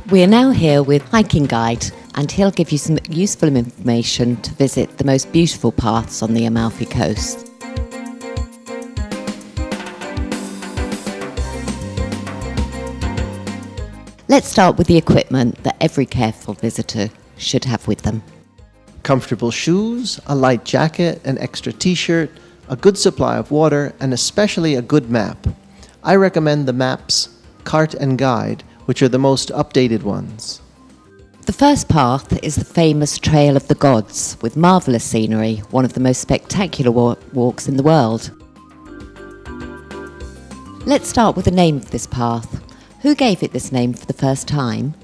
We are now here with hiking guide, and he'll give you some useful information to visit the most beautiful paths on the Amalfi Coast. Let's start with the equipment that every careful visitor should have with them. Comfortable shoes, a light jacket, an extra t-shirt, a good supply of water, and especially a good map. I recommend the maps Cart and Guide, which are the most updated ones. The first path is the famous Trail of the Gods, with marvellous scenery, one of the most spectacular walks in the world. Let's start with the name of this path. Who gave it this name for the first time?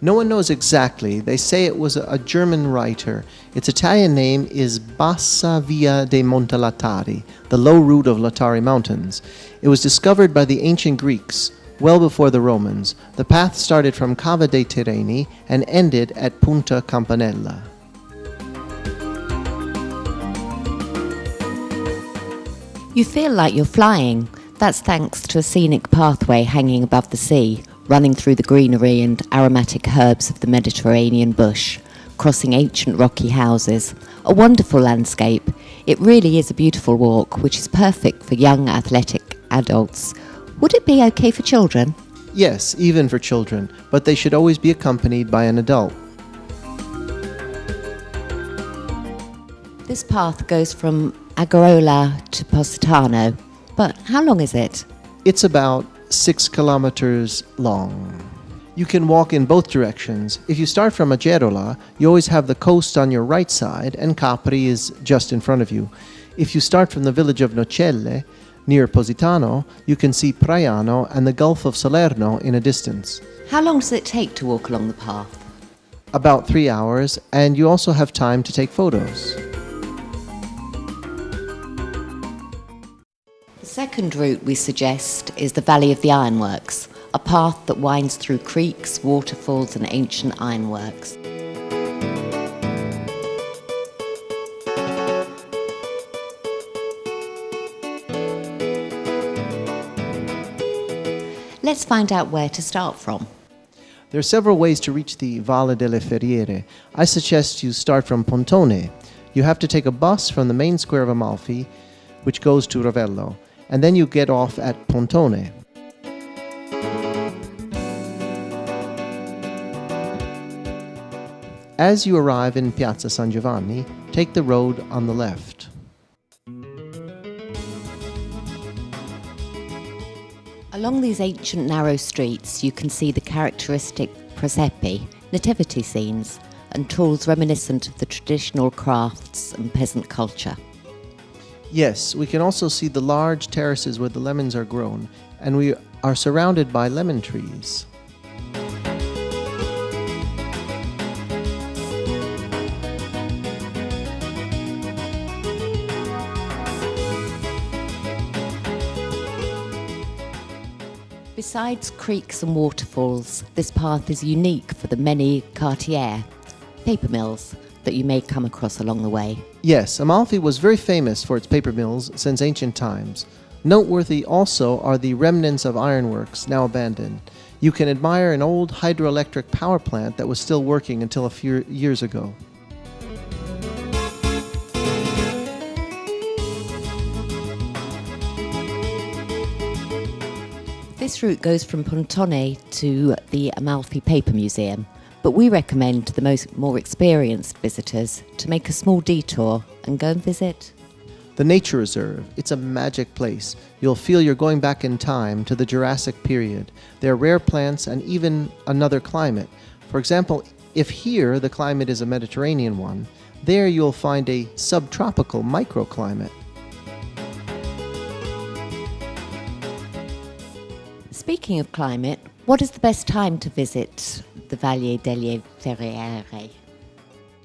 No one knows exactly. They say it was a German writer. Its Italian name is Bassa Via dei Montelatari, the low route of Latari Mountains. It was discovered by the ancient Greeks, well before the Romans. The path started from Cava dei Tirreni and ended at Punta Campanella. You feel like you're flying. That's thanks to a scenic pathway hanging above the sea, running through the greenery and aromatic herbs of the Mediterranean bush, crossing ancient rocky houses. A wonderful landscape. It really is a beautiful walk, which is perfect for young athletic adults. Would it be okay for children? Yes, even for children, but they should always be accompanied by an adult. This path goes from Agarola to Positano, but how long is it? It's about 6 kilometers long. You can walk in both directions. If you start from Agerola, you always have the coast on your right side and Capri is just in front of you. If you start from the village of Nocelle, near Positano, you can see Praiano and the Gulf of Salerno in a distance. How long does it take to walk along the path? About 3 hours, and you also have time to take photos. The second route we suggest is the Valley of the Ironworks, a path that winds through creeks, waterfalls and ancient ironworks. Let's find out where to start from. There are several ways to reach the Valle delle Ferriere. I suggest you start from Pontone. You have to take a bus from the main square of Amalfi, which goes to Ravello, and then you get off at Pontone. As you arrive in Piazza San Giovanni, take the road on the left. Along these ancient narrow streets, you can see the characteristic presepe, nativity scenes, and tools reminiscent of the traditional crafts and peasant culture. Yes, we can also see the large terraces where the lemons are grown, and we are surrounded by lemon trees. Besides creeks and waterfalls, this path is unique for the many cartiere, paper mills, that you may come across along the way. Yes, Amalfi was very famous for its paper mills since ancient times. Noteworthy also are the remnants of ironworks now abandoned. You can admire an old hydroelectric power plant that was still working until a few years ago. This route goes from Pontone to the Amalfi Paper Museum, but we recommend to the more experienced visitors to make a small detour and go and visit The Nature Reserve. It's a magic place. You'll feel you're going back in time to the Jurassic period. There are rare plants and even another climate. For example, if here the climate is a Mediterranean one, there you'll find a subtropical microclimate. Speaking of climate, what is the best time to visit the Valle delle Ferriere?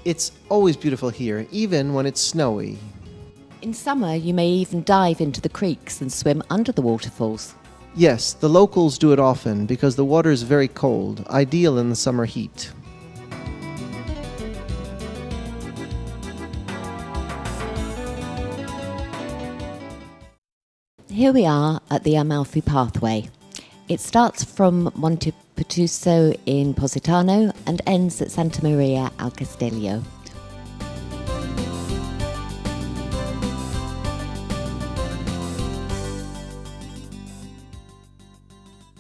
It's always beautiful here, even when it's snowy. In summer, you may even dive into the creeks and swim under the waterfalls. Yes, the locals do it often because the water is very cold, ideal in the summer heat. Here we are at the Amalfi Pathway. It starts from Monte Pertuso in Positano, and ends at Santa Maria al Castello.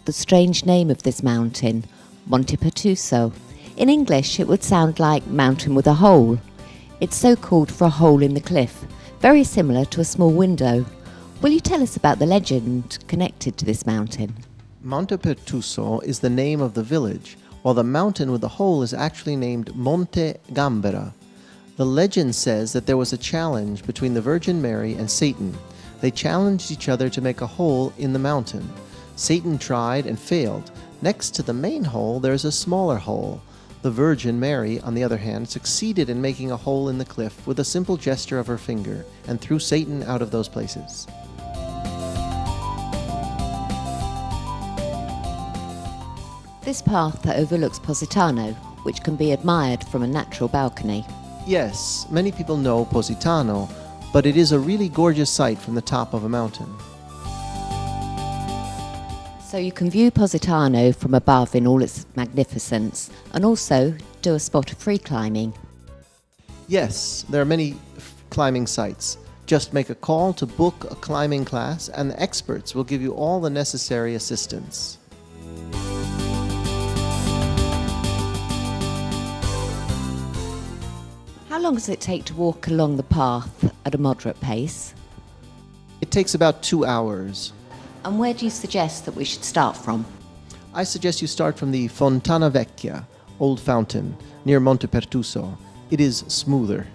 The strange name of this mountain, Monte Pertuso. In English, it would sound like mountain with a hole. It's so called for a hole in the cliff, very similar to a small window. Will you tell us about the legend connected to this mountain? Monte Pertuso is the name of the village, while the mountain with the hole is actually named Monte Gambera. The legend says that there was a challenge between the Virgin Mary and Satan. They challenged each other to make a hole in the mountain. Satan tried and failed. Next to the main hole, there is a smaller hole. The Virgin Mary, on the other hand, succeeded in making a hole in the cliff with a simple gesture of her finger and threw Satan out of those places. This path overlooks Positano, which can be admired from a natural balcony. Yes, many people know Positano, but it is a really gorgeous sight from the top of a mountain. So you can view Positano from above in all its magnificence, and also do a spot of free climbing. Yes, there are many climbing sites. Just make a call to book a climbing class, and the experts will give you all the necessary assistance. How long does it take to walk along the path at a moderate pace? It takes about 2 hours. And where do you suggest that we should start from? I suggest you start from the Fontana Vecchia, Old Fountain, near Monte Pertuso. It is smoother.